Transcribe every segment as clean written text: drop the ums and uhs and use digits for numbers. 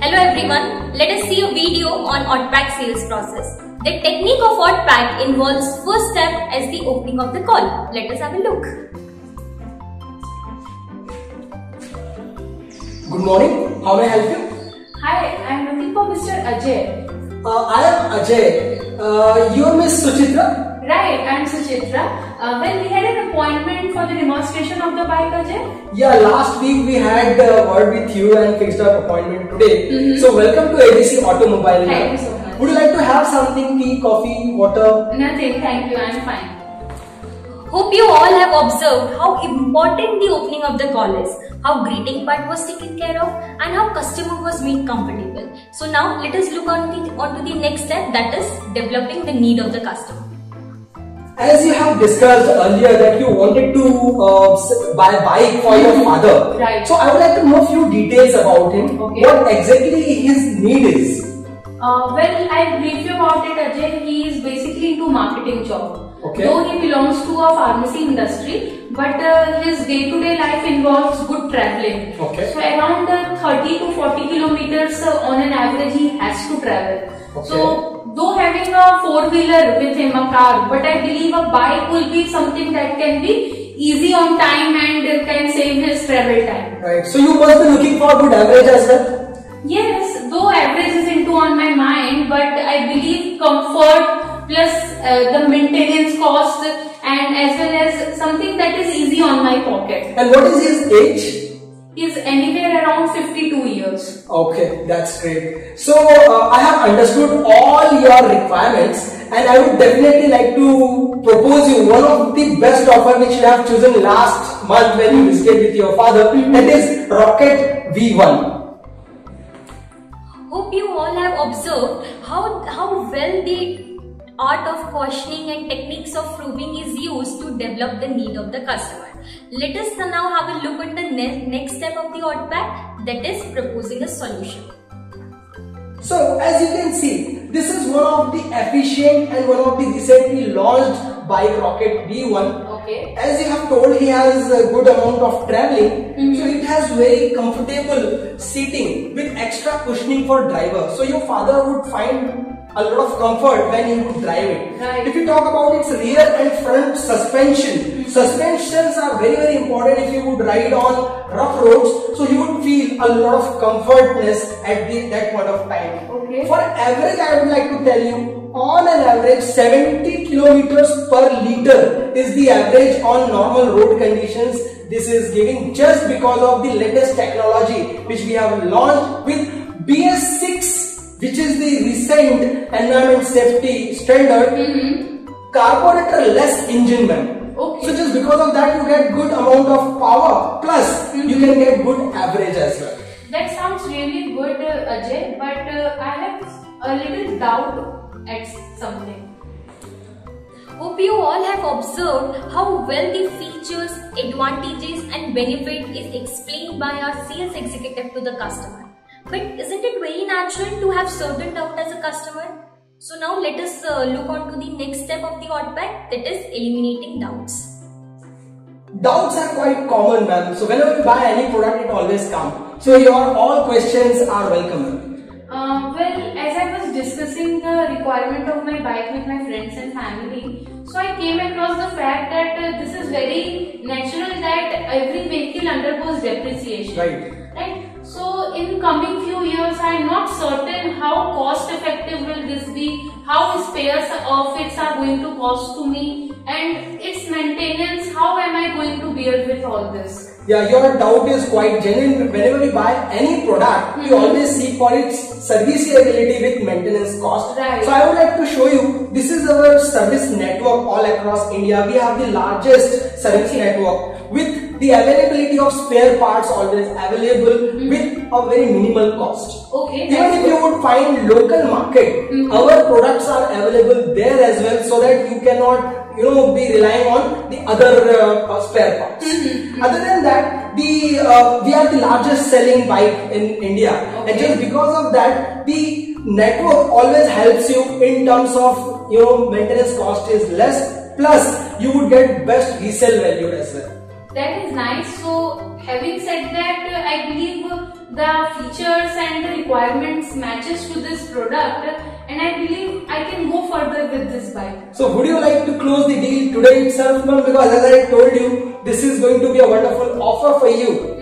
Hello everyone, let us see a video on Oddpack sales process. The technique of Oddpack involves first step as the opening of the call. Let us have a look. Good morning, how may I help you? Hi, I am looking for Mr. Ajay. I am Ajay. You are Miss Suchitra? Right, I am Suchitra. Well, we had an appointment for the demonstration of the bike, Ajay. Yeah, last week we had a word with you and fixed our appointment today. So welcome to ABC Automobile. Thank you so much. Would you like to have something, tea, coffee, water? Nothing, thank you, I am fine. Hope you all have observed how important the opening of the call is, how greeting part was taken care of, and how customer was made comfortable. So now let us look on to the next step, that is developing the need of the customer. As you have discussed earlier that you wanted to buy a bike for your father. Right. So I would like to know a few details about him. Okay. What exactly his need is. Well, I'll brief you about it, Ajay. He is basically into marketing job. Okay. Though he belongs to a pharmacy industry, but his day-to-day life involves good traveling. Okay. So around 30 to 40 kilometers on an average he has to travel. Okay. So though having a four-wheeler with him, a car, but I believe a bike will be something that can be easy on time and can save his travel time. Right. So you must be looking for good average as well. Yes, though average is into on my mind, but I believe comfort plus the maintenance cost and as well as something that is easy on my pocket. And what is his age? Is anywhere around 52 years. Okay, that's great. So I have understood all your requirements and I would definitely like to propose you one of the best offer which you have chosen last month when you visited with your father. That is Rocket V1. Hope you all have observed how well the art of questioning and techniques of probing is used to develop the need of the customer. Let us now have a look at the next step of the Oddpack, that is proposing a solution. So as you can see, this is one of the efficient and one of the recently launched bike Rocket V1. Okay. As you have told, he has a good amount of traveling, so it has very comfortable seating with extra cushioning for driver. So your father would find a lot of comfort when he would drive it. Right. If you talk about its rear and front suspension, suspensions are very important if you would ride on rough roads. So you would feel a lot of comfortness at that point of time. Okay. For average, I would like to tell you, on an average 70 kilometers per liter is the average on normal road conditions. This is giving just because of the latest technology which we have launched with BS6, which is the recent environment safety standard, carburetor less engine man. Okay. So just because of that you get good amount of power plus you can get good average as well. That sounds really good, Ajay, but I have a little doubt at something. Hope you all have observed how well the features, advantages and benefit is explained by our sales executive to the customer. But isn't it very natural to have certain doubt as a customer? So now let us look on to the next step of the Oddpack, that is eliminating doubts. Doubts are quite common, ma'am. So whenever you buy any product, it always comes. So your all questions are welcome. Well, as I was discussing the requirement of my bike with my friends and family, so I came across the fact that this is very natural that every vehicle undergoes depreciation. Right. So in coming few years, I am not certain how cost effective will this be, how spares of it are going to cost to me, and its maintenance, how am I going to bear with all this? Yeah, your doubt is quite genuine. Whenever we buy any product, we always seek for its serviceability with maintenance cost. Right. So I would like to show you, this is our service network all across India. We have the largest service network with the availability of spare parts always available with a very minimal cost. Okay. Even if you would find local market, our products are available there as well, so that you cannot be relying on the other spare parts. Other than that, we are the largest selling bike in India, and just because of that, the network always helps you in terms of maintenance cost is less, plus you would get best resale value as well. That is nice. So having said that, I believe the features and the requirements matches to this product, and I believe I can go further with this bike. So would you like to close the deal today itself, ma'am? Because as I told you, this is going to be a wonderful offer for you.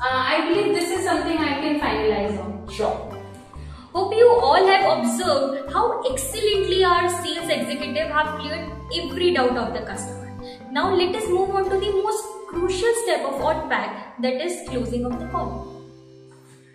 I believe this is something I can finalize on. Sure. Hope you all have observed how excellently our sales executive have cleared every doubt of the customer. Now let us move on to the most crucial step of OddPack, that is closing of the call.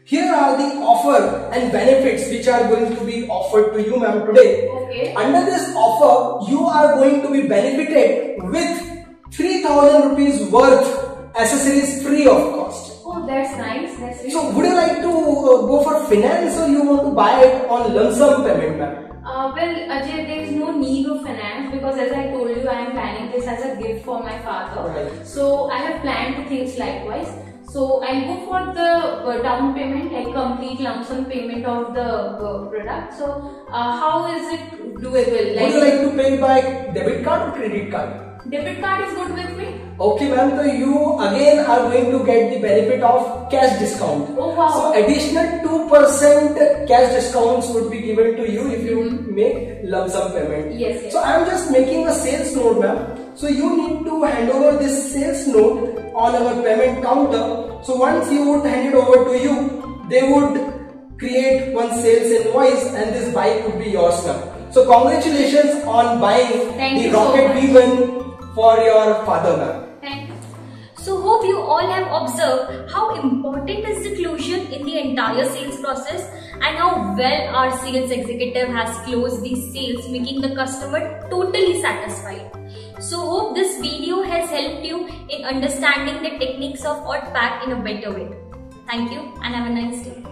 Here are the offer and benefits which are going to be offered to you, ma'am, today. Okay. Under this offer, you are going to be benefited with 3,000 rupees worth accessories free of cost. Oh, that's nice. That's really So would you like to go for finance, or you want to buy it on lump sum payment, ma'am? Well, Ajay, there is no need of finance because as I told you, I am planning this as a gift for my father. Right. So I have planned things likewise. So I'll go for the down payment, like complete lump sum payment of the product. So how is it doable? Would you like to pay by debit card or credit card? Debit card is good with me. Okay, ma'am, so you again are going to get the benefit of cash discount. Oh wow. So additional 2% cash discounts would be given to you if you make lump sum payment. Yes, yes. So I am just making a sales note, ma'am. So you need to hand over this sales note on our payment counter. So once you would hand it over to you, they would create one sales invoice and this bike would be yours, ma'am. So congratulations on buying Thank the you so Rocket much. V1 for your father, ma'am. Thank you. So hope you all have observed how important is the closure in the entire sales process and how well our sales executive has closed these sales, making the customer totally satisfied. So hope this video has helped you in understanding the techniques of OddPack in a better way. Thank you and have a nice day.